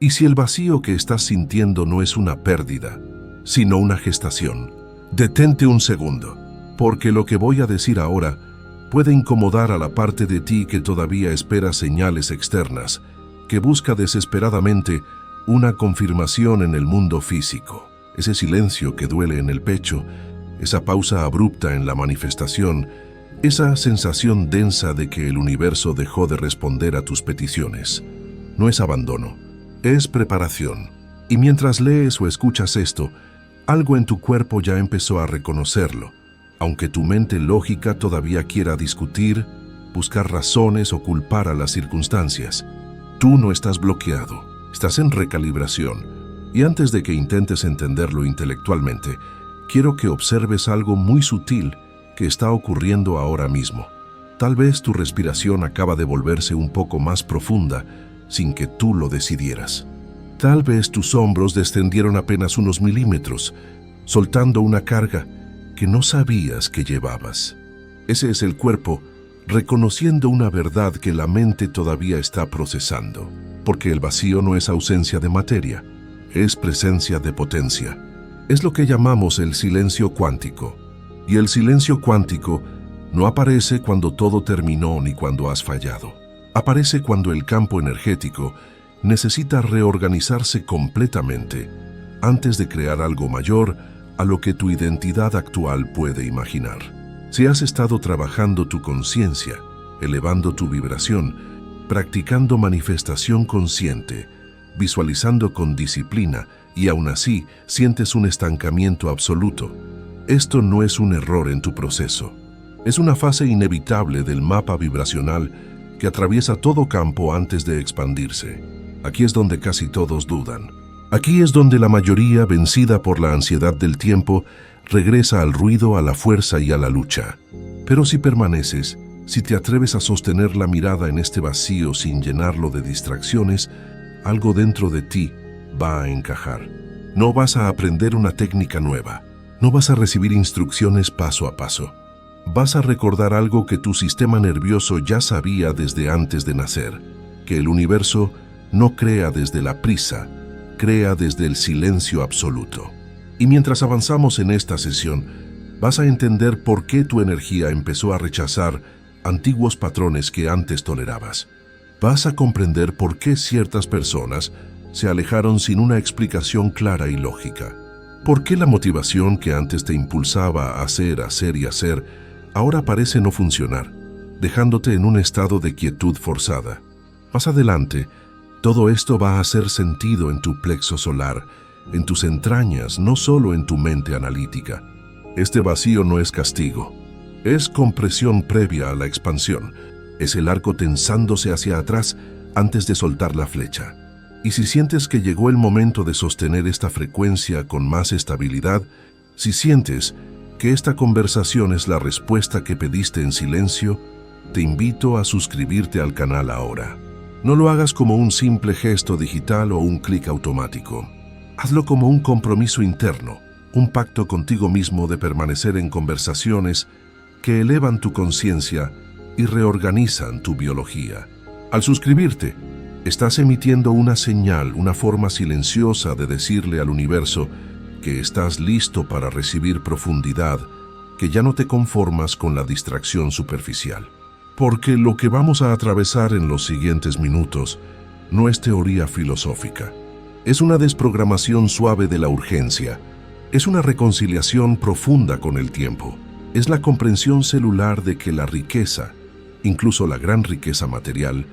Y si el vacío que estás sintiendo no es una pérdida, sino una gestación, detente un segundo, porque lo que voy a decir ahora puede incomodar a la parte de ti que todavía espera señales externas, que busca desesperadamente una confirmación en el mundo físico. Ese silencio que duele en el pecho, esa pausa abrupta en la manifestación, esa sensación densa de que el universo dejó de responder a tus peticiones. No es abandono, es preparación. Y mientras lees o escuchas esto, algo en tu cuerpo ya empezó a reconocerlo, aunque tu mente lógica todavía quiera discutir, buscar razones o culpar a las circunstancias. Tú no estás bloqueado, estás en recalibración. Y antes de que intentes entenderlo intelectualmente, quiero que observes algo muy sutil que está ocurriendo ahora mismo. Tal vez tu respiración acaba de volverse un poco más profunda sin que tú lo decidieras. Tal vez tus hombros descendieron apenas unos milímetros, soltando una carga que no sabías que llevabas. Ese es el cuerpo reconociendo una verdad que la mente todavía está procesando, porque el vacío no es ausencia de materia, es presencia de potencia. Es lo que llamamos el silencio cuántico. Y el silencio cuántico no aparece cuando todo terminó ni cuando has fallado. Aparece cuando el campo energético necesita reorganizarse completamente antes de crear algo mayor a lo que tu identidad actual puede imaginar. Si has estado trabajando tu conciencia, elevando tu vibración, practicando manifestación consciente, visualizando con disciplina y aún así sientes un estancamiento absoluto, esto no es un error en tu proceso. Es una fase inevitable del mapa vibracional que atraviesa todo campo antes de expandirse. Aquí es donde casi todos dudan. Aquí es donde la mayoría, vencida por la ansiedad del tiempo, regresa al ruido, a la fuerza y a la lucha. Pero si permaneces, si te atreves a sostener la mirada en este vacío sin llenarlo de distracciones, algo dentro de ti va a encajar. No vas a aprender una técnica nueva. No vas a recibir instrucciones paso a paso. Vas a recordar algo que tu sistema nervioso ya sabía desde antes de nacer, que el universo no crea desde la prisa, crea desde el silencio absoluto. Y mientras avanzamos en esta sesión, vas a entender por qué tu energía empezó a rechazar antiguos patrones que antes tolerabas. Vas a comprender por qué ciertas personas se alejaron sin una explicación clara y lógica. ¿Por qué la motivación que antes te impulsaba a hacer y hacer, ahora parece no funcionar, dejándote en un estado de quietud forzada? Más adelante, todo esto va a hacer sentido en tu plexo solar, en tus entrañas, no solo en tu mente analítica. Este vacío no es castigo, es compresión previa a la expansión. Es el arco tensándose hacia atrás antes de soltar la flecha. Y si sientes que llegó el momento de sostener esta frecuencia con más estabilidad, si sientes que esta conversación es la respuesta que pediste en silencio, te invito a suscribirte al canal ahora. No lo hagas como un simple gesto digital o un clic automático. Hazlo como un compromiso interno, un pacto contigo mismo de permanecer en conversaciones que elevan tu conciencia y reorganizan tu biología. Al suscribirte, estás emitiendo una señal, una forma silenciosa de decirle al universo que estás listo para recibir profundidad, que ya no te conformas con la distracción superficial. Porque lo que vamos a atravesar en los siguientes minutos no es teoría filosófica. Es una desprogramación suave de la urgencia. Es una reconciliación profunda con el tiempo. Es la comprensión celular de que la riqueza, incluso la gran riqueza material,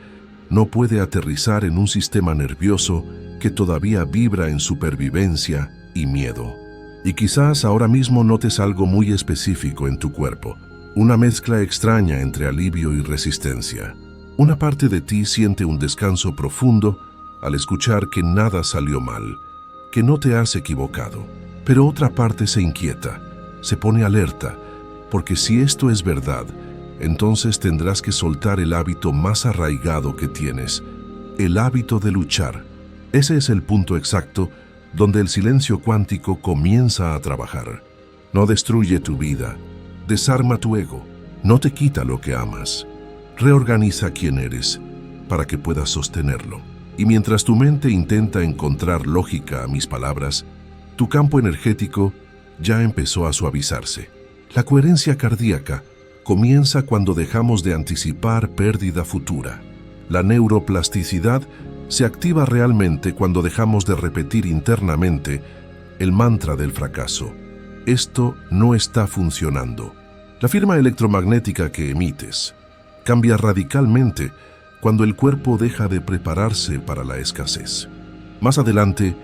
no puede aterrizar en un sistema nervioso que todavía vibra en supervivencia y miedo. Y quizás ahora mismo notes algo muy específico en tu cuerpo, una mezcla extraña entre alivio y resistencia. Una parte de ti siente un descanso profundo al escuchar que nada salió mal, que no te has equivocado. Pero otra parte se inquieta, se pone alerta, porque si esto es verdad, entonces tendrás que soltar el hábito más arraigado que tienes, el hábito de luchar. Ese es el punto exacto donde el silencio cuántico comienza a trabajar. No destruye tu vida, desarma tu ego, no te quita lo que amas. Reorganiza quién eres para que puedas sostenerlo. Y mientras tu mente intenta encontrar lógica a mis palabras, tu campo energético ya empezó a suavizarse. La coherencia cardíaca comienza cuando dejamos de anticipar pérdida futura. La neuroplasticidad se activa realmente cuando dejamos de repetir internamente el mantra del fracaso. Esto no está funcionando. La firma electromagnética que emites cambia radicalmente cuando el cuerpo deja de prepararse para la escasez. Más adelante,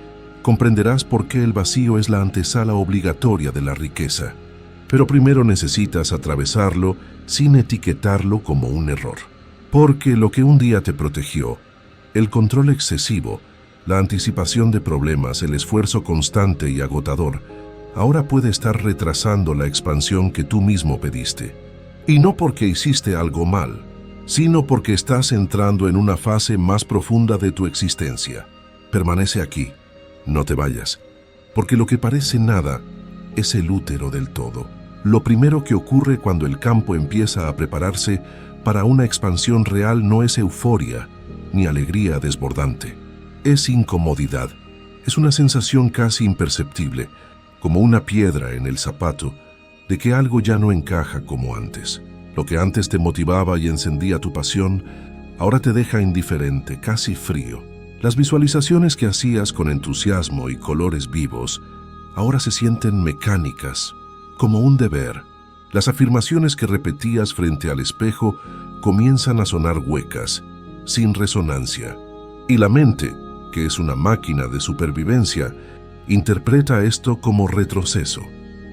comprenderás por qué el vacío es la antesala obligatoria de la riqueza. Pero primero necesitas atravesarlo sin etiquetarlo como un error. Porque lo que un día te protegió, el control excesivo, la anticipación de problemas, el esfuerzo constante y agotador, ahora puede estar retrasando la expansión que tú mismo pediste. Y no porque hiciste algo mal, sino porque estás entrando en una fase más profunda de tu existencia. Permanece aquí, no te vayas, porque lo que parece nada es el útero del todo. Lo primero que ocurre cuando el campo empieza a prepararse para una expansión real no es euforia ni alegría desbordante. Es incomodidad. Es una sensación casi imperceptible, como una piedra en el zapato, de que algo ya no encaja como antes. Lo que antes te motivaba y encendía tu pasión, ahora te deja indiferente, casi frío. Las visualizaciones que hacías con entusiasmo y colores vivos, ahora se sienten mecánicas, como un deber. Las afirmaciones que repetías frente al espejo comienzan a sonar huecas, sin resonancia. Y la mente, que es una máquina de supervivencia, interpreta esto como retroceso.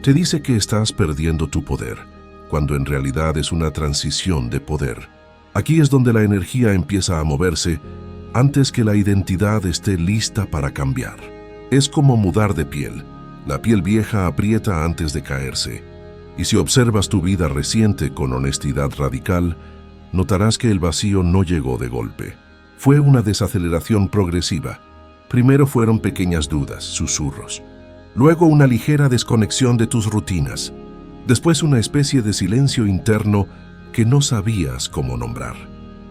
Te dice que estás perdiendo tu poder, cuando en realidad es una transición de poder. Aquí es donde la energía empieza a moverse antes que la identidad esté lista para cambiar. Es como mudar de piel. La piel vieja aprieta antes de caerse. Y si observas tu vida reciente con honestidad radical, notarás que el vacío no llegó de golpe. Fue una desaceleración progresiva. Primero fueron pequeñas dudas, susurros. Luego una ligera desconexión de tus rutinas. Después una especie de silencio interno que no sabías cómo nombrar.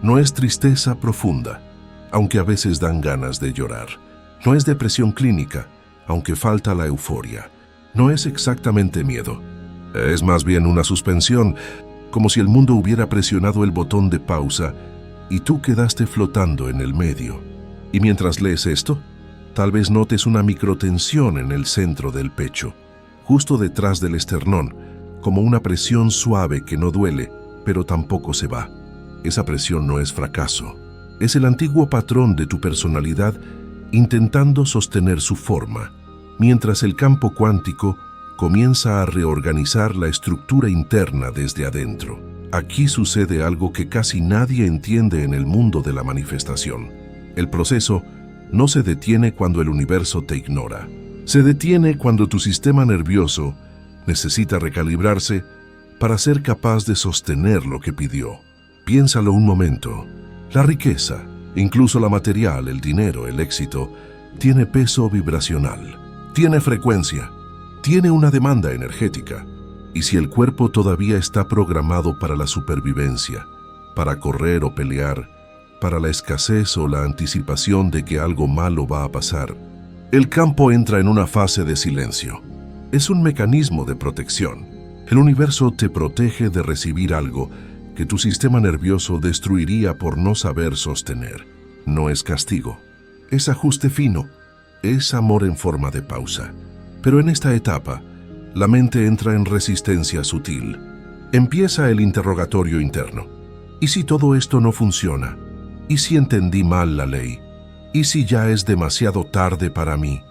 No es tristeza profunda, aunque a veces dan ganas de llorar. No es depresión clínica, aunque falta la euforia. No es exactamente miedo. Es más bien una suspensión, como si el mundo hubiera presionado el botón de pausa y tú quedaste flotando en el medio. Y mientras lees esto, tal vez notes una microtensión en el centro del pecho, justo detrás del esternón, como una presión suave que no duele, pero tampoco se va. Esa presión no es fracaso. Es el antiguo patrón de tu personalidad intentando sostener su forma, mientras el campo cuántico comienza a reorganizar la estructura interna desde adentro. Aquí sucede algo que casi nadie entiende en el mundo de la manifestación. El proceso no se detiene cuando el universo te ignora. Se detiene cuando tu sistema nervioso necesita recalibrarse para ser capaz de sostener lo que pidió. Piénsalo un momento. La riqueza, incluso la material, el dinero, el éxito, tiene peso vibracional, tiene frecuencia, tiene una demanda energética. Y si el cuerpo todavía está programado para la supervivencia, para correr o pelear, para la escasez o la anticipación de que algo malo va a pasar, el campo entra en una fase de silencio. Es un mecanismo de protección. El universo te protege de recibir algo que tu sistema nervioso destruiría por no saber sostener. No es castigo, es ajuste fino, es amor en forma de pausa. Pero en esta etapa, la mente entra en resistencia sutil. Empieza el interrogatorio interno. ¿Y si todo esto no funciona? ¿Y si entendí mal la ley? ¿Y si ya es demasiado tarde para mí?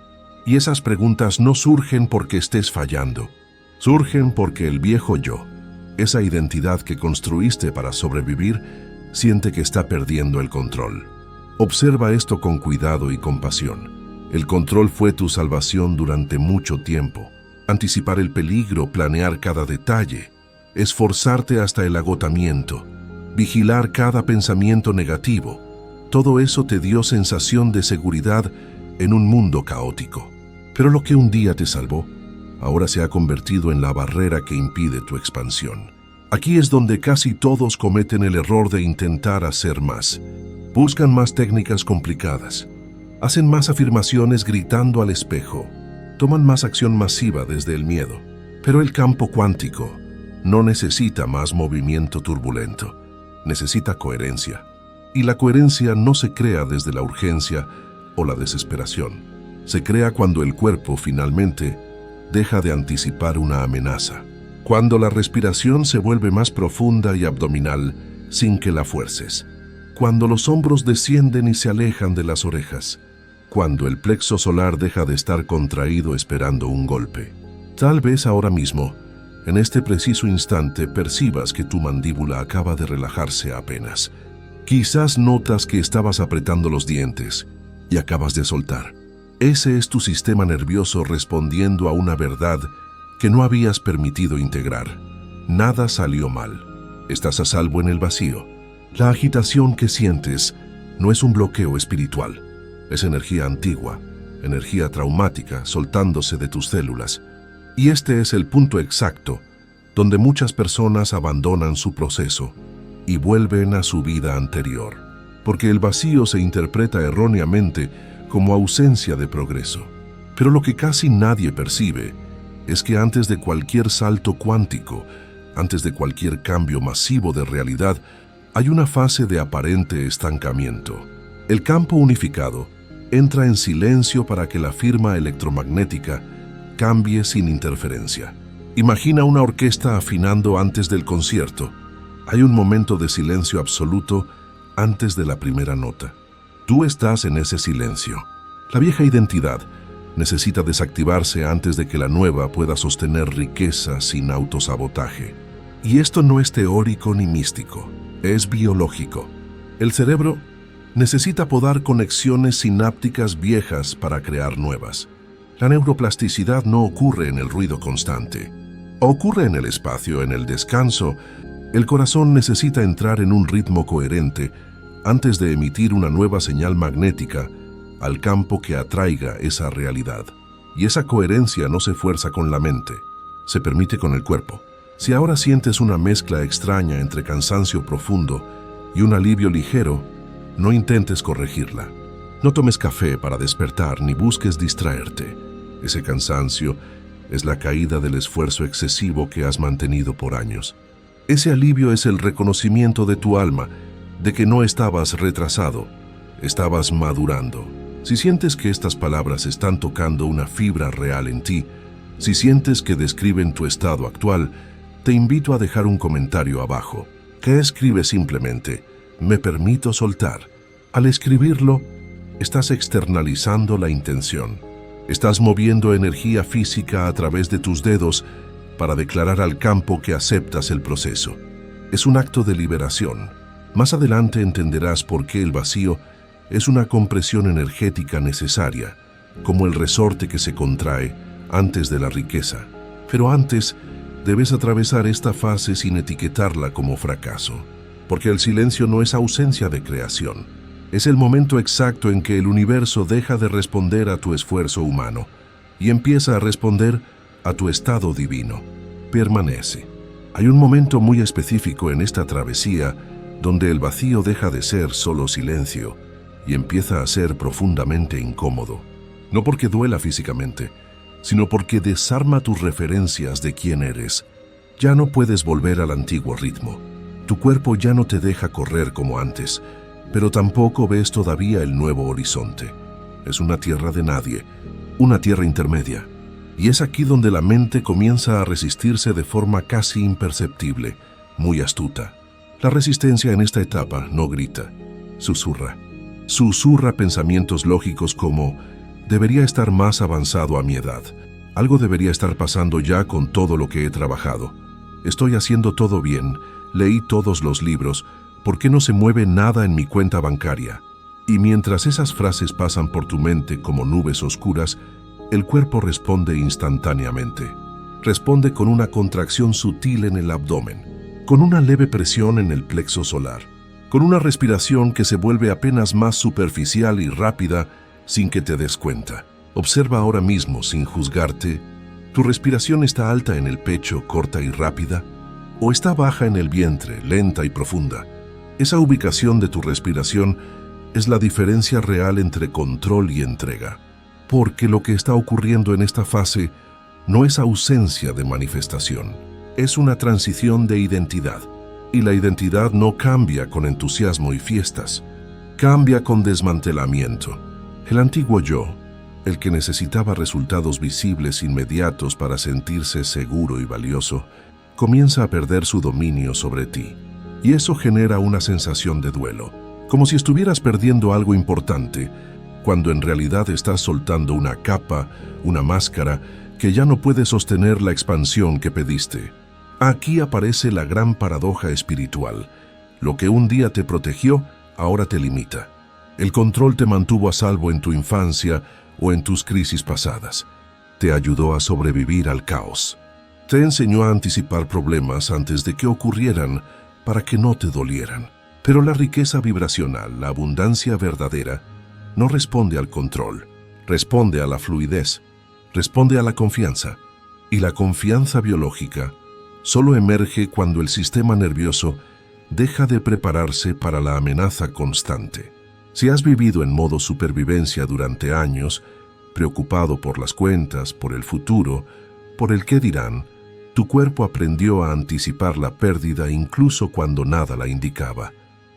Y esas preguntas no surgen porque estés fallando. Surgen porque el viejo yo, esa identidad que construiste para sobrevivir, siente que está perdiendo el control. Observa esto con cuidado y compasión. El control fue tu salvación durante mucho tiempo. Anticipar el peligro, planear cada detalle, esforzarte hasta el agotamiento, vigilar cada pensamiento negativo. Todo eso te dio sensación de seguridad en un mundo caótico. Pero lo que un día te salvó, ahora se ha convertido en la barrera que impide tu expansión. Aquí es donde casi todos cometen el error de intentar hacer más. Buscan más técnicas complicadas. Hacen más afirmaciones gritando al espejo. Toman más acción masiva desde el miedo. Pero el campo cuántico no necesita más movimiento turbulento. Necesita coherencia. Y la coherencia no se crea desde la urgencia o la desesperación. Se crea cuando el cuerpo finalmente deja de anticipar una amenaza. Cuando la respiración se vuelve más profunda y abdominal sin que la fuerces. Cuando los hombros descienden y se alejan de las orejas. Cuando el plexo solar deja de estar contraído esperando un golpe. Tal vez ahora mismo, en este preciso instante, percibas que tu mandíbula acaba de relajarse apenas. Quizás notas que estabas apretando los dientes y acabas de soltar. Ese es tu sistema nervioso respondiendo a una verdad que no habías permitido integrar. Nada salió mal. Estás a salvo en el vacío. La agitación que sientes no es un bloqueo espiritual. Es energía antigua, energía traumática soltándose de tus células. Y este es el punto exacto donde muchas personas abandonan su proceso y vuelven a su vida anterior. Porque el vacío se interpreta erróneamente como ausencia de progreso. Pero lo que casi nadie percibe es que antes de cualquier salto cuántico, antes de cualquier cambio masivo de realidad, hay una fase de aparente estancamiento. El campo unificado entra en silencio para que la firma electromagnética cambie sin interferencia. Imagina una orquesta afinando antes del concierto. Hay un momento de silencio absoluto antes de la primera nota. Tú estás en ese silencio. La vieja identidad necesita desactivarse antes de que la nueva pueda sostener riqueza sin autosabotaje. Y esto no es teórico ni místico, es biológico. El cerebro necesita podar conexiones sinápticas viejas para crear nuevas. La neuroplasticidad no ocurre en el ruido constante. Ocurre en el espacio, en el descanso. El corazón necesita entrar en un ritmo coherente antes de emitir una nueva señal magnética al campo que atraiga esa realidad. Y esa coherencia no se fuerza con la mente, se permite con el cuerpo. Si ahora sientes una mezcla extraña entre cansancio profundo y un alivio ligero, no intentes corregirla. No tomes café para despertar ni busques distraerte. Ese cansancio es la caída del esfuerzo excesivo que has mantenido por años. Ese alivio es el reconocimiento de tu alma de que no estabas retrasado, estabas madurando. Si sientes que estas palabras están tocando una fibra real en ti, si sientes que describen tu estado actual, te invito a dejar un comentario abajo. ¿Qué escribe simplemente? Me permito soltar. Al escribirlo, estás externalizando la intención. Estás moviendo energía física a través de tus dedos para declarar al campo que aceptas el proceso. Es un acto de liberación. Más adelante entenderás por qué el vacío es una compresión energética necesaria, como el resorte que se contrae antes de la riqueza. Pero antes, debes atravesar esta fase sin etiquetarla como fracaso, porque el silencio no es ausencia de creación. Es el momento exacto en que el universo deja de responder a tu esfuerzo humano y empieza a responder a tu estado divino. Permanece. Hay un momento muy específico en esta travesía donde el vacío deja de ser solo silencio y empieza a ser profundamente incómodo. No porque duela físicamente, sino porque desarma tus referencias de quién eres. Ya no puedes volver al antiguo ritmo. Tu cuerpo ya no te deja correr como antes, pero tampoco ves todavía el nuevo horizonte. Es una tierra de nadie, una tierra intermedia. Y es aquí donde la mente comienza a resistirse de forma casi imperceptible, muy astuta. La resistencia en esta etapa no grita, susurra. Susurra pensamientos lógicos como: debería estar más avanzado a mi edad. Algo debería estar pasando ya con todo lo que he trabajado. Estoy haciendo todo bien, leí todos los libros, ¿por qué no se mueve nada en mi cuenta bancaria? Y mientras esas frases pasan por tu mente como nubes oscuras, el cuerpo responde instantáneamente. Responde con una contracción sutil en el abdomen, con una leve presión en el plexo solar, con una respiración que se vuelve apenas más superficial y rápida sin que te des cuenta. Observa ahora mismo sin juzgarte. ¿Tu respiración está alta en el pecho, corta y rápida? o está baja en el vientre, lenta y profunda. Esa ubicación de tu respiración es la diferencia real entre control y entrega, porque lo que está ocurriendo en esta fase no es ausencia de manifestación, es una transición de identidad, y la identidad no cambia con entusiasmo y fiestas, cambia con desmantelamiento. El antiguo yo, el que necesitaba resultados visibles inmediatos para sentirse seguro y valioso, comienza a perder su dominio sobre ti. Y eso genera una sensación de duelo, como si estuvieras perdiendo algo importante, cuando en realidad estás soltando una capa, una máscara, que ya no puede sostener la expansión que pediste. Aquí aparece la gran paradoja espiritual. Lo que un día te protegió, ahora te limita. El control te mantuvo a salvo en tu infancia o en tus crisis pasadas. Te ayudó a sobrevivir al caos. Te enseñó a anticipar problemas antes de que ocurrieran para que no te dolieran. Pero la riqueza vibracional, la abundancia verdadera, no responde al control, responde a la fluidez, responde a la confianza. Y la confianza biológica solo emerge cuando el sistema nervioso deja de prepararse para la amenaza constante. Si has vivido en modo supervivencia durante años, preocupado por las cuentas, por el futuro, por el qué dirán, tu cuerpo aprendió a anticipar la pérdida incluso cuando nada la indicaba.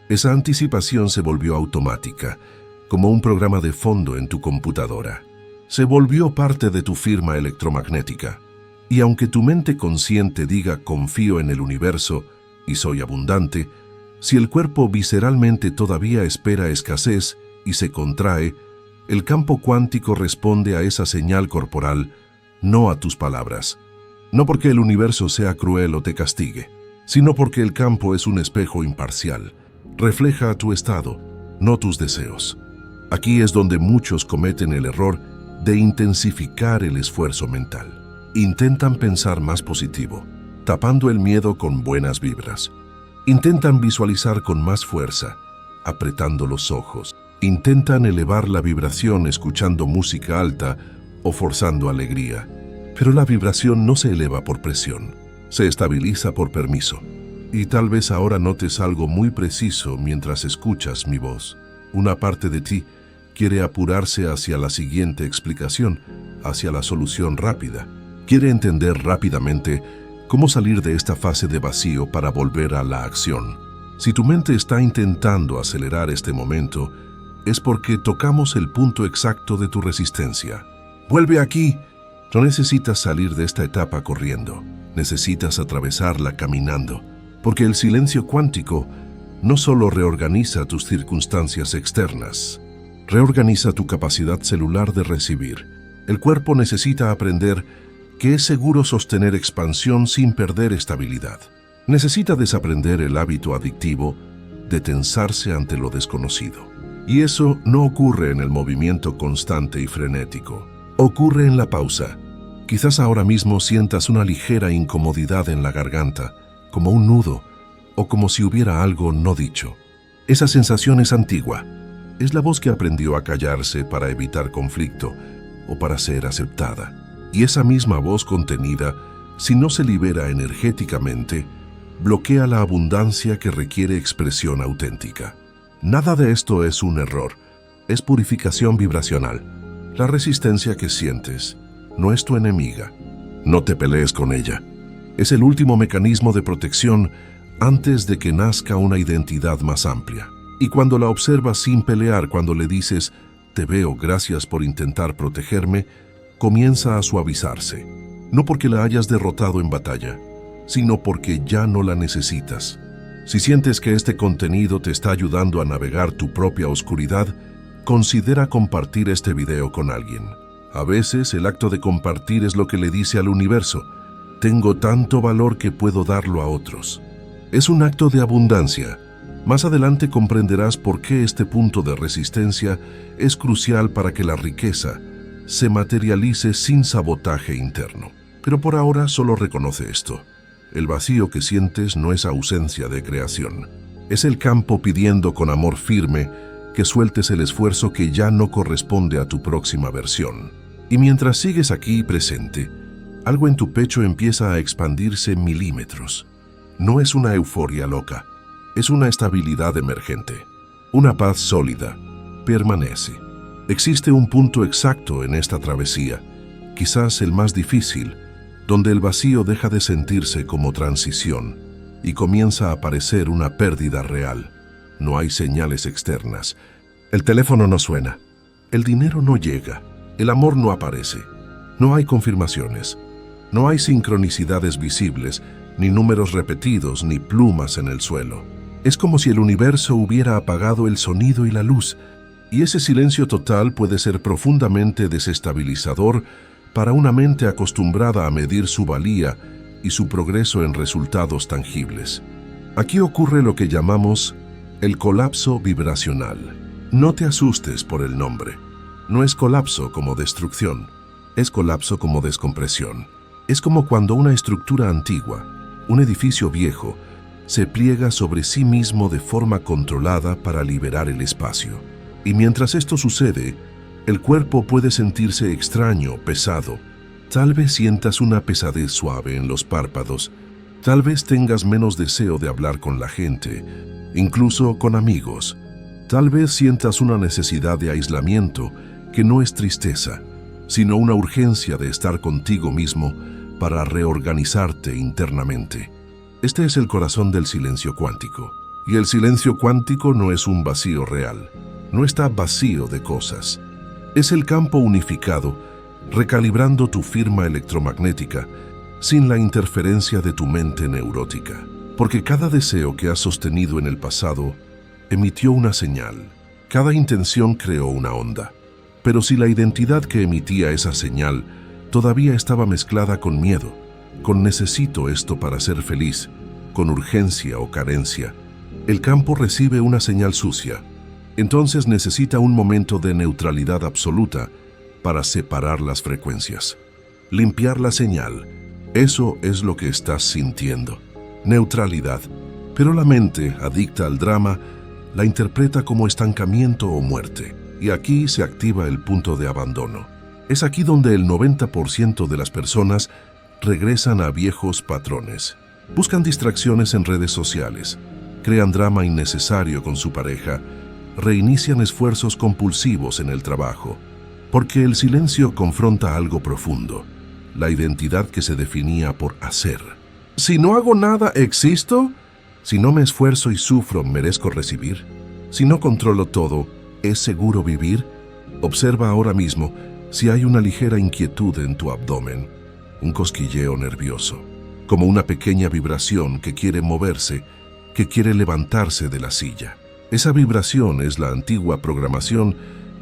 Esa anticipación se volvió automática, como un programa de fondo en tu computadora. Se volvió parte de tu firma electromagnética. Y aunque tu mente consciente diga confío en el universo y soy abundante, si el cuerpo visceralmente todavía espera escasez y se contrae, el campo cuántico responde a esa señal corporal, no a tus palabras. No porque el universo sea cruel o te castigue, sino porque el campo es un espejo imparcial. Refleja tu estado, no tus deseos. Aquí es donde muchos cometen el error de intensificar el esfuerzo mental. Intentan pensar más positivo, tapando el miedo con buenas vibras. Intentan visualizar con más fuerza, apretando los ojos. Intentan elevar la vibración escuchando música alta o forzando alegría. Pero la vibración no se eleva por presión, se estabiliza por permiso. Y tal vez ahora notes algo muy preciso mientras escuchas mi voz. Una parte de ti quiere apurarse hacia la siguiente explicación, hacia la solución rápida. Quiere entender rápidamente cómo salir de esta fase de vacío para volver a la acción. Si tu mente está intentando acelerar este momento, es porque tocamos el punto exacto de tu resistencia. ¡Vuelve aquí! No necesitas salir de esta etapa corriendo, necesitas atravesarla caminando, porque el silencio cuántico no solo reorganiza tus circunstancias externas, reorganiza tu capacidad celular de recibir. El cuerpo necesita aprender que es seguro sostener expansión sin perder estabilidad. Necesita desaprender el hábito adictivo de tensarse ante lo desconocido. Y eso no ocurre en el movimiento constante y frenético. Ocurre en la pausa. Quizás ahora mismo sientas una ligera incomodidad en la garganta, como un nudo, o como si hubiera algo no dicho. Esa sensación es antigua. Es la voz que aprendió a callarse para evitar conflicto o para ser aceptada. Y esa misma voz contenida, si no se libera energéticamente, bloquea la abundancia que requiere expresión auténtica. Nada de esto es un error, es purificación vibracional. La resistencia que sientes no es tu enemiga. No te pelees con ella. Es el último mecanismo de protección antes de que nazca una identidad más amplia. Y cuando la observas sin pelear, cuando le dices, te veo, gracias por intentar protegerme, comienza a suavizarse. No porque la hayas derrotado en batalla, sino porque ya no la necesitas. Si sientes que este contenido te está ayudando a navegar tu propia oscuridad, considera compartir este video con alguien. A veces el acto de compartir es lo que le dice al universo, tengo tanto valor que puedo darlo a otros. Es un acto de abundancia. Más adelante comprenderás por qué este punto de resistencia es crucial para que la riqueza se materialice sin sabotaje interno. Pero por ahora solo reconoce esto. El vacío que sientes no es ausencia de creación. Es el campo pidiendo con amor firme que sueltes el esfuerzo que ya no corresponde a tu próxima versión. Y mientras sigues aquí presente, algo en tu pecho empieza a expandirse milímetros. No es una euforia loca, es una estabilidad emergente. Una paz sólida. Permanece. Existe un punto exacto en esta travesía, quizás el más difícil, donde el vacío deja de sentirse como transición y comienza a aparecer una pérdida real. No hay señales externas. El teléfono no suena. El dinero no llega. El amor no aparece. No hay confirmaciones. No hay sincronicidades visibles, ni números repetidos, ni plumas en el suelo. Es como si el universo hubiera apagado el sonido y la luz, y ese silencio total puede ser profundamente desestabilizador para una mente acostumbrada a medir su valía y su progreso en resultados tangibles. Aquí ocurre lo que llamamos el colapso vibracional. No te asustes por el nombre. No es colapso como destrucción, es colapso como descompresión. Es como cuando una estructura antigua, un edificio viejo, se pliega sobre sí mismo de forma controlada para liberar el espacio. Y mientras esto sucede, el cuerpo puede sentirse extraño, pesado. Tal vez sientas una pesadez suave en los párpados. Tal vez tengas menos deseo de hablar con la gente, incluso con amigos. Tal vez sientas una necesidad de aislamiento que no es tristeza, sino una urgencia de estar contigo mismo para reorganizarte internamente. Este es el corazón del silencio cuántico. Y el silencio cuántico no es un vacío real. No está vacío de cosas. Es el campo unificado, recalibrando tu firma electromagnética sin la interferencia de tu mente neurótica. Porque cada deseo que has sostenido en el pasado emitió una señal. Cada intención creó una onda. Pero si la identidad que emitía esa señal todavía estaba mezclada con miedo, con necesito esto para ser feliz, con urgencia o carencia, el campo recibe una señal sucia. Entonces necesita un momento de neutralidad absoluta para separar las frecuencias. Limpiar la señal. Eso es lo que estás sintiendo. Neutralidad. Pero la mente, adicta al drama, la interpreta como estancamiento o muerte. Y aquí se activa el punto de abandono. Es aquí donde el 90% de las personas regresan a viejos patrones. Buscan distracciones en redes sociales, crean drama innecesario con su pareja, reinician esfuerzos compulsivos en el trabajo, porque el silencio confronta algo profundo, la identidad que se definía por hacer. Si no hago nada, ¿existo? Si no me esfuerzo y sufro, ¿merezco recibir? Si no controlo todo, ¿es seguro vivir? Observa ahora mismo si hay una ligera inquietud en tu abdomen, un cosquilleo nervioso, como una pequeña vibración que quiere moverse, que quiere levantarse de la silla. Esa vibración es la antigua programación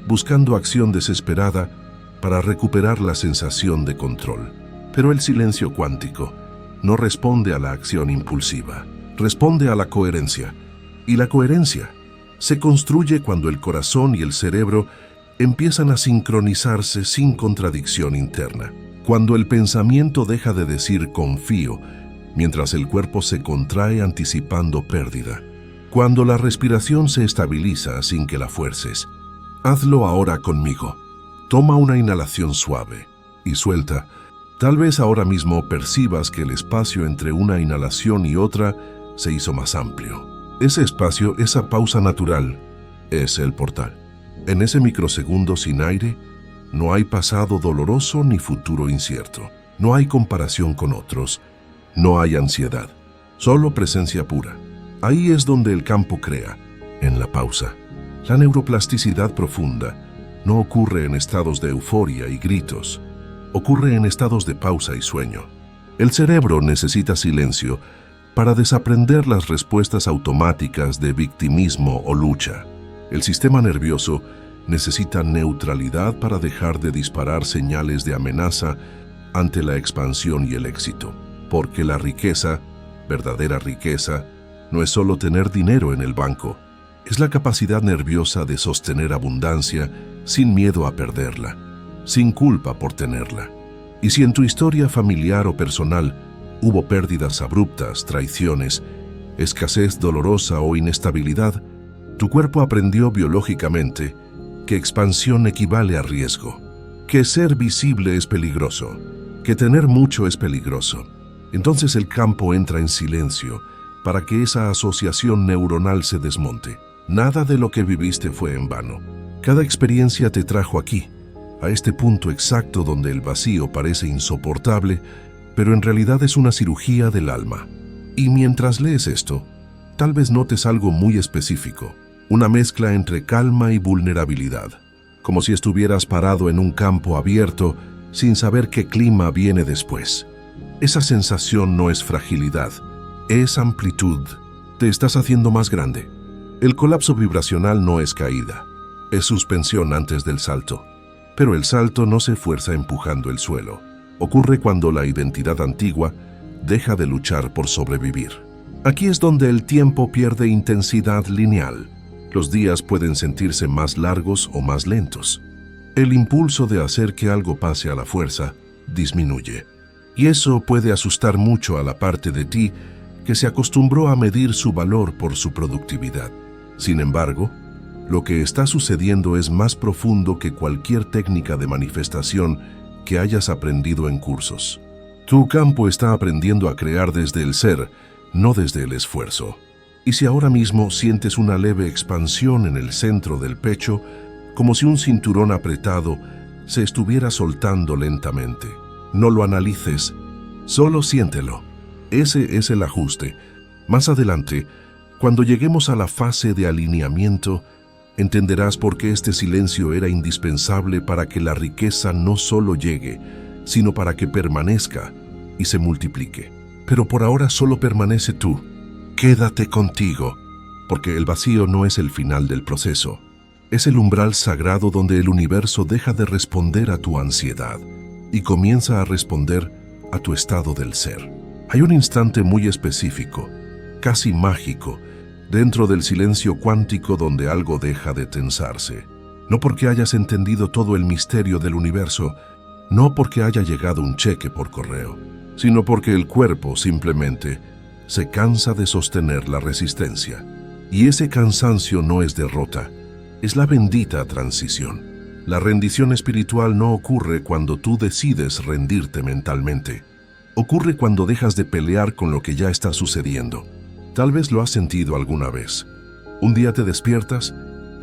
buscando acción desesperada para recuperar la sensación de control. Pero el silencio cuántico no responde a la acción impulsiva, responde a la coherencia. Y la coherencia se construye cuando el corazón y el cerebro empiezan a sincronizarse sin contradicción interna. Cuando el pensamiento deja de decir confío, mientras el cuerpo se contrae anticipando pérdida. Cuando la respiración se estabiliza sin que la fuerces. Hazlo ahora conmigo. Toma una inhalación suave y suelta. Tal vez ahora mismo percibas que el espacio entre una inhalación y otra se hizo más amplio. Ese espacio, esa pausa natural, es el portal. En ese microsegundo sin aire, no hay pasado doloroso ni futuro incierto. No hay comparación con otros. No hay ansiedad. Solo presencia pura. Ahí es donde el campo crea, en la pausa. La neuroplasticidad profunda no ocurre en estados de euforia y gritos. Ocurre en estados de pausa y sueño. El cerebro necesita silencio para desaprender las respuestas automáticas de victimismo o lucha. El sistema nervioso necesita neutralidad para dejar de disparar señales de amenaza ante la expansión y el éxito. Porque la riqueza, verdadera riqueza, no es solo tener dinero en el banco, es la capacidad nerviosa de sostener abundancia sin miedo a perderla, sin culpa por tenerla. Y si en tu historia familiar o personal hubo pérdidas abruptas, traiciones, escasez dolorosa o inestabilidad, tu cuerpo aprendió biológicamente que expansión equivale a riesgo, que ser visible es peligroso, que tener mucho es peligroso. Entonces el campo entra en silencio para que esa asociación neuronal se desmonte. Nada de lo que viviste fue en vano. Cada experiencia te trajo aquí, a este punto exacto donde el vacío parece insoportable, pero en realidad es una cirugía del alma. Y mientras lees esto, tal vez notes algo muy específico, una mezcla entre calma y vulnerabilidad, como si estuvieras parado en un campo abierto sin saber qué clima viene después. Esa sensación no es fragilidad, es amplitud. Te estás haciendo más grande. El colapso vibracional no es caída, es suspensión antes del salto. Pero el salto no se fuerza empujando el suelo. Ocurre cuando la identidad antigua deja de luchar por sobrevivir. Aquí es donde el tiempo pierde intensidad lineal. Los días pueden sentirse más largos o más lentos. El impulso de hacer que algo pase a la fuerza disminuye. Y eso puede asustar mucho a la parte de ti que se acostumbró a medir su valor por su productividad. Sin embargo, lo que está sucediendo es más profundo que cualquier técnica de manifestación que hayas aprendido en cursos. Tu campo está aprendiendo a crear desde el ser, no desde el esfuerzo. Y si ahora mismo sientes una leve expansión en el centro del pecho, como si un cinturón apretado se estuviera soltando lentamente, no lo analices, solo siéntelo. Ese es el ajuste. Más adelante, cuando lleguemos a la fase de alineamiento, entenderás por qué este silencio era indispensable para que la riqueza no solo llegue, sino para que permanezca y se multiplique. Pero por ahora solo permanece tú. Quédate contigo, porque el vacío no es el final del proceso. Es el umbral sagrado donde el universo deja de responder a tu ansiedad y comienza a responder a tu estado del ser. Hay un instante muy específico, casi mágico, dentro del silencio cuántico donde algo deja de tensarse. No porque hayas entendido todo el misterio del universo, no porque haya llegado un cheque por correo, sino porque el cuerpo simplemente se cansa de sostener la resistencia. Y ese cansancio no es derrota, es la bendita transición. La rendición espiritual no ocurre cuando tú decides rendirte mentalmente. Ocurre cuando dejas de pelear con lo que ya está sucediendo. Tal vez lo has sentido alguna vez. Un día te despiertas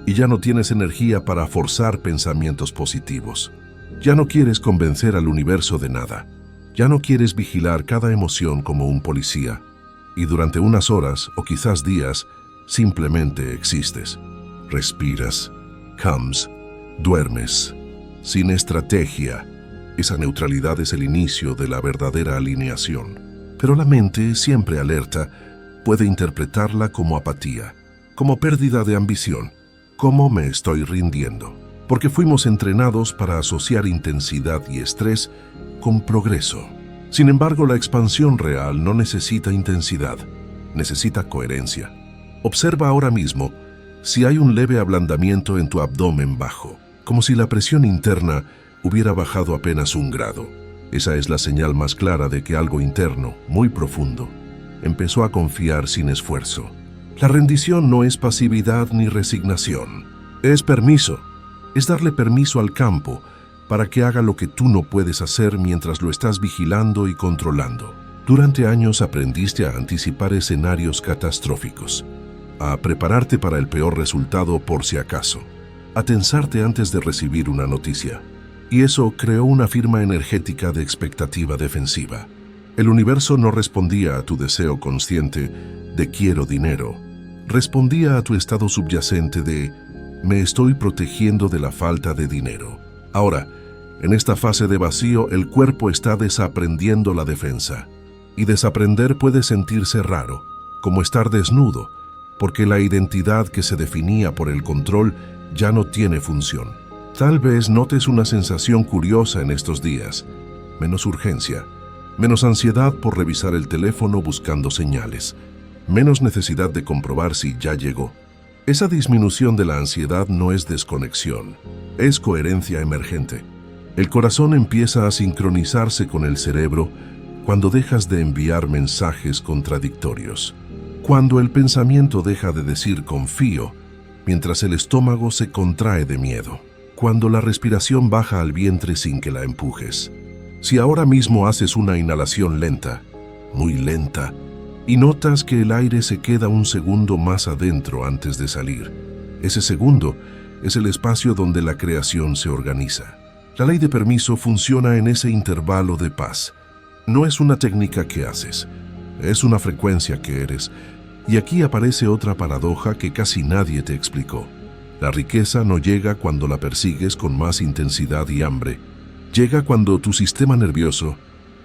y ya no tienes energía para forzar pensamientos positivos. Ya no quieres convencer al universo de nada. Ya no quieres vigilar cada emoción como un policía. Y durante unas horas o quizás días, simplemente existes. Respiras, comes, duermes, sin estrategia. Esa neutralidad es el inicio de la verdadera alineación. Pero la mente, siempre alerta, puede interpretarla como apatía, como pérdida de ambición, como me estoy rindiendo. Porque fuimos entrenados para asociar intensidad y estrés con progreso. Sin embargo, la expansión real no necesita intensidad, necesita coherencia. Observa ahora mismo si hay un leve ablandamiento en tu abdomen bajo, como si la presión interna hubiera bajado apenas 1 grado. Esa es la señal más clara de que algo interno, muy profundo, empezó a confiar sin esfuerzo. La rendición no es pasividad ni resignación, es permiso. Es darle permiso al campo para que haga lo que tú no puedes hacer mientras lo estás vigilando y controlando. Durante años aprendiste a anticipar escenarios catastróficos, a prepararte para el peor resultado por si acaso, a tensarte antes de recibir una noticia. Y eso creó una firma energética de expectativa defensiva. El universo no respondía a tu deseo consciente de quiero dinero. Respondía a tu estado subyacente de me estoy protegiendo de la falta de dinero. Ahora, en esta fase de vacío, el cuerpo está desaprendiendo la defensa. Y desaprender puede sentirse raro, como estar desnudo, porque la identidad que se definía por el control ya no tiene función. Tal vez notes una sensación curiosa en estos días, menos urgencia, menos ansiedad por revisar el teléfono buscando señales, menos necesidad de comprobar si ya llegó. Esa disminución de la ansiedad no es desconexión, es coherencia emergente. El corazón empieza a sincronizarse con el cerebro cuando dejas de enviar mensajes contradictorios. Cuando el pensamiento deja de decir confío, mientras el estómago se contrae de miedo. Cuando la respiración baja al vientre sin que la empujes. Si ahora mismo haces una inhalación lenta, muy lenta, y notas que el aire se queda un segundo más adentro antes de salir. Ese segundo es el espacio donde la creación se organiza. La ley de permiso funciona en ese intervalo de paz. No es una técnica que haces, es una frecuencia que eres. Y aquí aparece otra paradoja que casi nadie te explicó. La riqueza no llega cuando la persigues con más intensidad y hambre. Llega cuando tu sistema nervioso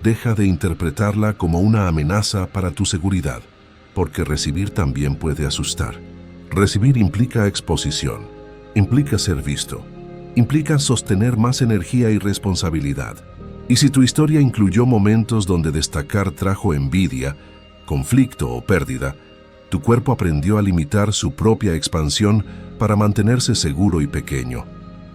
deja de interpretarla como una amenaza para tu seguridad, porque recibir también puede asustar. Recibir implica exposición, implica ser visto, implica sostener más energía y responsabilidad. Y si tu historia incluyó momentos donde destacar trajo envidia, conflicto o pérdida, tu cuerpo aprendió a limitar su propia expansión para mantenerse seguro y pequeño.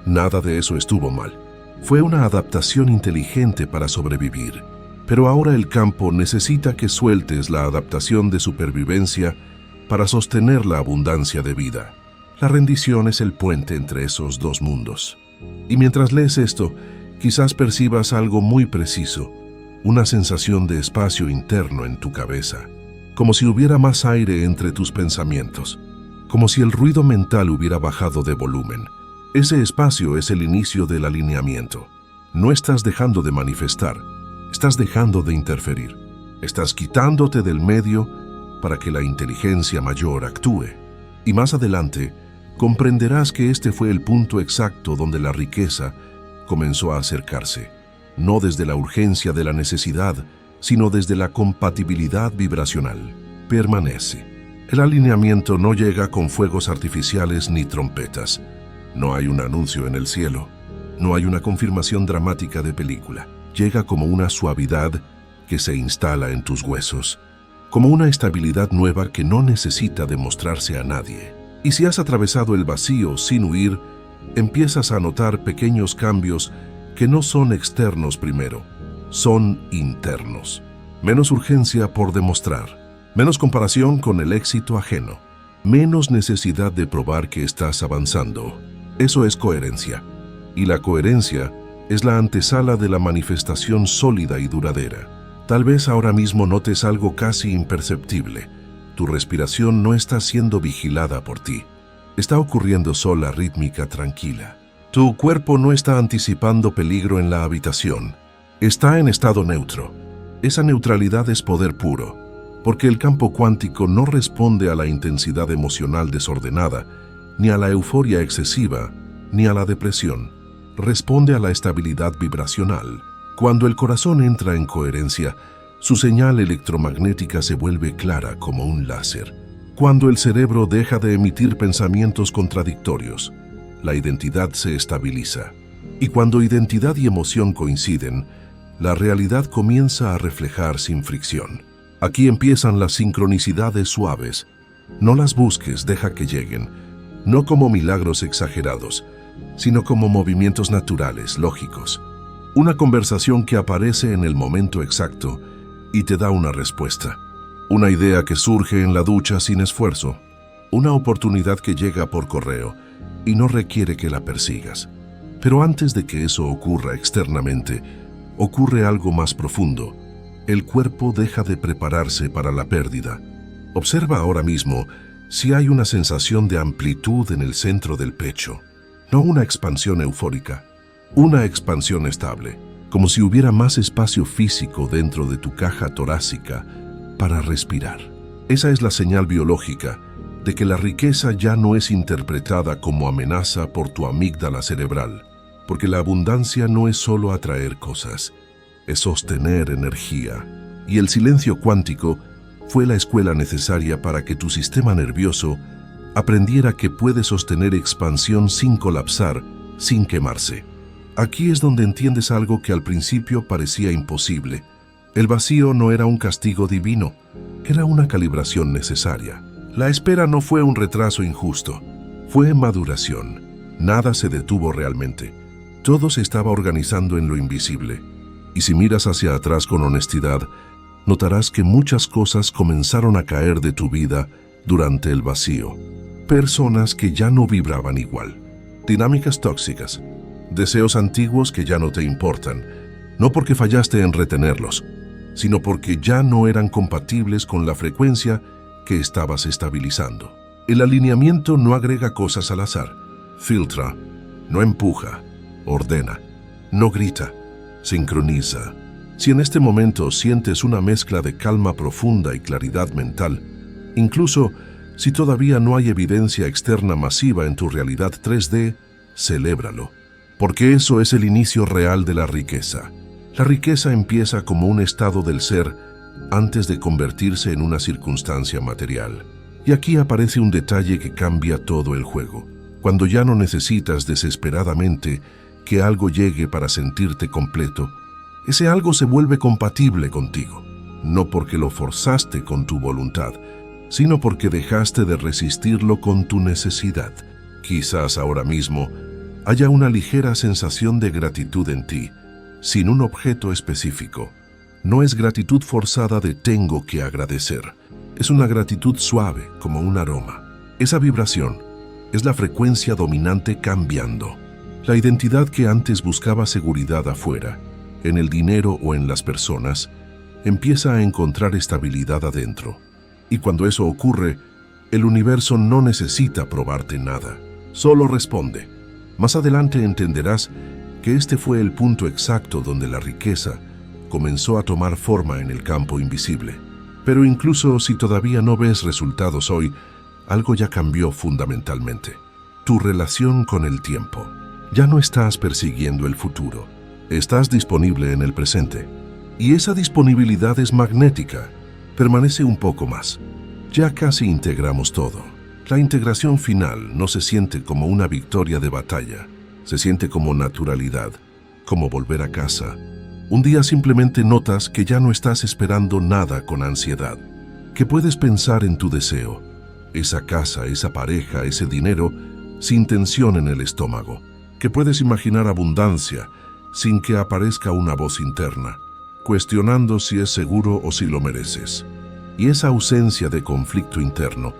Nada de eso estuvo mal. Fue una adaptación inteligente para sobrevivir. Pero ahora el campo necesita que sueltes la adaptación de supervivencia para sostener la abundancia de vida. La rendición es el puente entre esos dos mundos. Y mientras lees esto, quizás percibas algo muy preciso, una sensación de espacio interno en tu cabeza, como si hubiera más aire entre tus pensamientos, como si el ruido mental hubiera bajado de volumen. Ese espacio es el inicio del alineamiento. No estás dejando de manifestar, estás dejando de interferir. Estás quitándote del medio para que la inteligencia mayor actúe. Y más adelante, comprenderás que este fue el punto exacto donde la riqueza comenzó a acercarse, no desde la urgencia de la necesidad, sino desde la compatibilidad vibracional. Permanece. El alineamiento no llega con fuegos artificiales ni trompetas. No hay un anuncio en el cielo. No hay una confirmación dramática de película. Llega como una suavidad que se instala en tus huesos, como una estabilidad nueva que no necesita demostrarse a nadie. Y si has atravesado el vacío sin huir, empiezas a notar pequeños cambios que no son externos primero, son internos. Menos urgencia por demostrar, menos comparación con el éxito ajeno, menos necesidad de probar que estás avanzando. Eso es coherencia. Y la coherencia es la antesala de la manifestación sólida y duradera. Tal vez ahora mismo notes algo casi imperceptible. Tu respiración no está siendo vigilada por ti. Está ocurriendo sola, rítmica, tranquila. Tu cuerpo no está anticipando peligro en la habitación. Está en estado neutro. Esa neutralidad es poder puro, porque el campo cuántico no responde a la intensidad emocional desordenada, ni a la euforia excesiva, ni a la depresión. Responde a la estabilidad vibracional. Cuando el corazón entra en coherencia, su señal electromagnética se vuelve clara como un láser. Cuando el cerebro deja de emitir pensamientos contradictorios, la identidad se estabiliza. Y cuando identidad y emoción coinciden, la realidad comienza a reflejar sin fricción. Aquí empiezan las sincronicidades suaves. No las busques, deja que lleguen. No como milagros exagerados, sino como movimientos naturales, lógicos. Una conversación que aparece en el momento exacto y te da una respuesta. Una idea que surge en la ducha sin esfuerzo. Una oportunidad que llega por correo y no requiere que la persigas. Pero antes de que eso ocurra externamente, ocurre algo más profundo. El cuerpo deja de prepararse para la pérdida. Observa ahora mismo si hay una sensación de amplitud en el centro del pecho. No una expansión eufórica, una expansión estable, como si hubiera más espacio físico dentro de tu caja torácica para respirar. Esa es la señal biológica de que la riqueza ya no es interpretada como amenaza por tu amígdala cerebral, porque la abundancia no es solo atraer cosas, es sostener energía. Y el silencio cuántico fue la escuela necesaria para que tu sistema nervioso aprendiera que puede sostener expansión sin colapsar, sin quemarse. Aquí es donde entiendes algo que al principio parecía imposible. El vacío no era un castigo divino, era una calibración necesaria. La espera no fue un retraso injusto, fue maduración. Nada se detuvo realmente. Todo se estaba organizando en lo invisible. Y si miras hacia atrás con honestidad, notarás que muchas cosas comenzaron a caer de tu vida durante el vacío. Personas que ya no vibraban igual, dinámicas tóxicas, deseos antiguos que ya no te importan, no porque fallaste en retenerlos, sino porque ya no eran compatibles con la frecuencia que estabas estabilizando. El alineamiento no agrega cosas al azar, filtra, no empuja, ordena, no grita, sincroniza. Si en este momento sientes una mezcla de calma profunda y claridad mental, incluso si todavía no hay evidencia externa masiva en tu realidad 3D, celébralo, porque eso es el inicio real de la riqueza. La riqueza empieza como un estado del ser antes de convertirse en una circunstancia material. Y aquí aparece un detalle que cambia todo el juego. Cuando ya no necesitas desesperadamente que algo llegue para sentirte completo, ese algo se vuelve compatible contigo, no porque lo forzaste con tu voluntad, sino porque dejaste de resistirlo con tu necesidad. Quizás ahora mismo haya una ligera sensación de gratitud en ti, sin un objeto específico. No es gratitud forzada de tengo que agradecer. Es una gratitud suave, como un aroma. Esa vibración es la frecuencia dominante cambiando. La identidad que antes buscaba seguridad afuera, en el dinero o en las personas, empieza a encontrar estabilidad adentro. Y cuando eso ocurre, el universo no necesita probarte nada, solo responde. Más adelante entenderás que este fue el punto exacto donde la riqueza comenzó a tomar forma en el campo invisible. Pero incluso si todavía no ves resultados hoy, algo ya cambió fundamentalmente. Tu relación con el tiempo. Ya no estás persiguiendo el futuro. Estás disponible en el presente. Y esa disponibilidad es magnética. Permanece un poco más. Ya casi integramos todo. La integración final no se siente como una victoria de batalla. Se siente como naturalidad, como volver a casa. Un día simplemente notas que ya no estás esperando nada con ansiedad, que puedes pensar en tu deseo, esa casa, esa pareja, ese dinero, sin tensión en el estómago, que puedes imaginar abundancia sin que aparezca una voz interna, cuestionando si es seguro o si lo mereces. Y esa ausencia de conflicto interno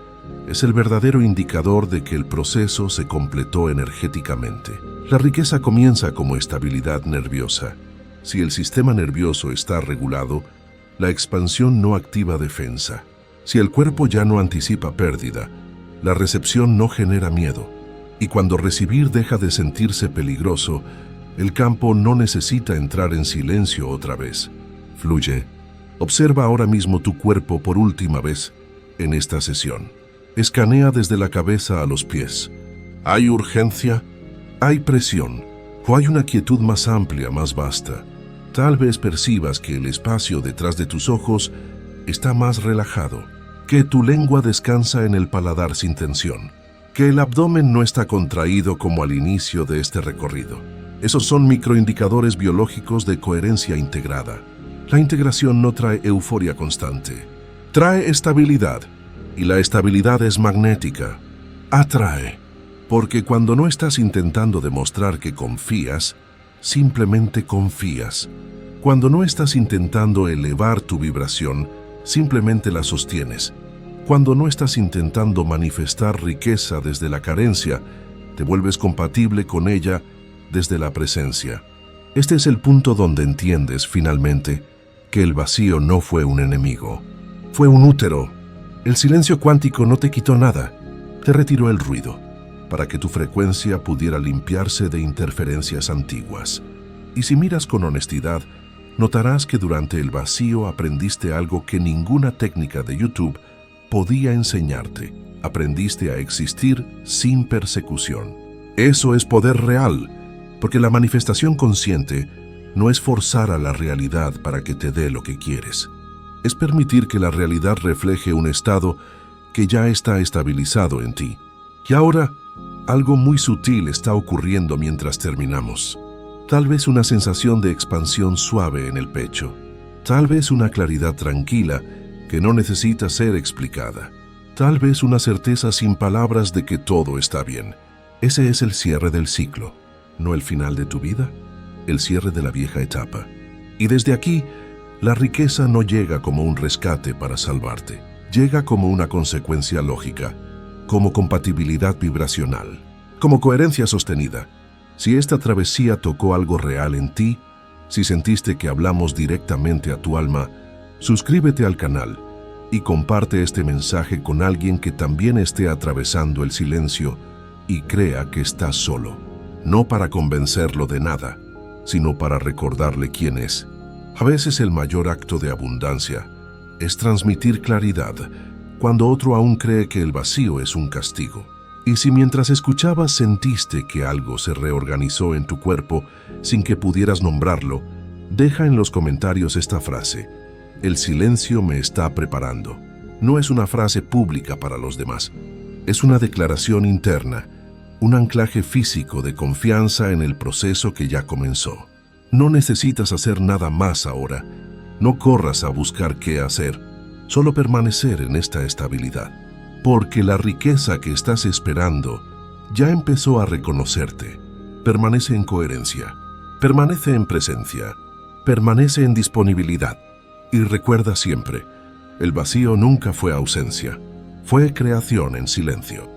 es el verdadero indicador de que el proceso se completó energéticamente. La riqueza comienza como estabilidad nerviosa. Si el sistema nervioso está regulado, la expansión no activa defensa. Si el cuerpo ya no anticipa pérdida, la recepción no genera miedo. Y cuando recibir deja de sentirse peligroso, el campo no necesita entrar en silencio otra vez. Fluye. Observa ahora mismo tu cuerpo por última vez en esta sesión. Escanea desde la cabeza a los pies. ¿Hay urgencia? ¿Hay presión? ¿O hay una quietud más amplia, más vasta? Tal vez percibas que el espacio detrás de tus ojos está más relajado, que tu lengua descansa en el paladar sin tensión, que el abdomen no está contraído como al inicio de este recorrido. Esos son microindicadores biológicos de coherencia integrada. La integración no trae euforia constante, trae estabilidad, y la estabilidad es magnética. Atrae, porque cuando no estás intentando demostrar que confías, simplemente confías. Cuando no estás intentando elevar tu vibración, simplemente la sostienes. Cuando no estás intentando manifestar riqueza desde la carencia, te vuelves compatible con ella desde la presencia. Este es el punto donde entiendes, finalmente, que el vacío no fue un enemigo. Fue un útero. El silencio cuántico no te quitó nada, te retiró el ruido, para que tu frecuencia pudiera limpiarse de interferencias antiguas. Y si miras con honestidad, notarás que durante el vacío aprendiste algo que ninguna técnica de YouTube podía enseñarte. Aprendiste a existir sin persecución. Eso es poder real, porque la manifestación consciente no es forzar a la realidad para que te dé lo que quieres. Es permitir que la realidad refleje un estado que ya está estabilizado en ti. Y ahora, algo muy sutil está ocurriendo mientras terminamos. Tal vez una sensación de expansión suave en el pecho. Tal vez una claridad tranquila que no necesita ser explicada. Tal vez una certeza sin palabras de que todo está bien. Ese es el cierre del ciclo, no el final de tu vida, el cierre de la vieja etapa. Y desde aquí, la riqueza no llega como un rescate para salvarte. Llega como una consecuencia lógica, como compatibilidad vibracional, como coherencia sostenida. Si esta travesía tocó algo real en ti, si sentiste que hablamos directamente a tu alma, Suscríbete al canal y comparte este mensaje con alguien que también esté atravesando el silencio y crea que está solo. No para convencerlo de nada, sino para recordarle quién es. A veces el mayor acto de abundancia es transmitir claridad cuando otro aún cree que el vacío es un castigo. Y si mientras escuchabas sentiste que algo se reorganizó en tu cuerpo sin que pudieras nombrarlo, deja en los comentarios esta frase: el silencio me está preparando. No es una frase pública para los demás, es una declaración interna, un anclaje físico de confianza en el proceso que ya comenzó. No necesitas hacer nada más ahora, no corras a buscar qué hacer, solo permanecer en esta estabilidad. Porque la riqueza que estás esperando ya empezó a reconocerte. Permanece en coherencia, permanece en presencia, permanece en disponibilidad. Y recuerda siempre, el vacío nunca fue ausencia, fue creación en silencio.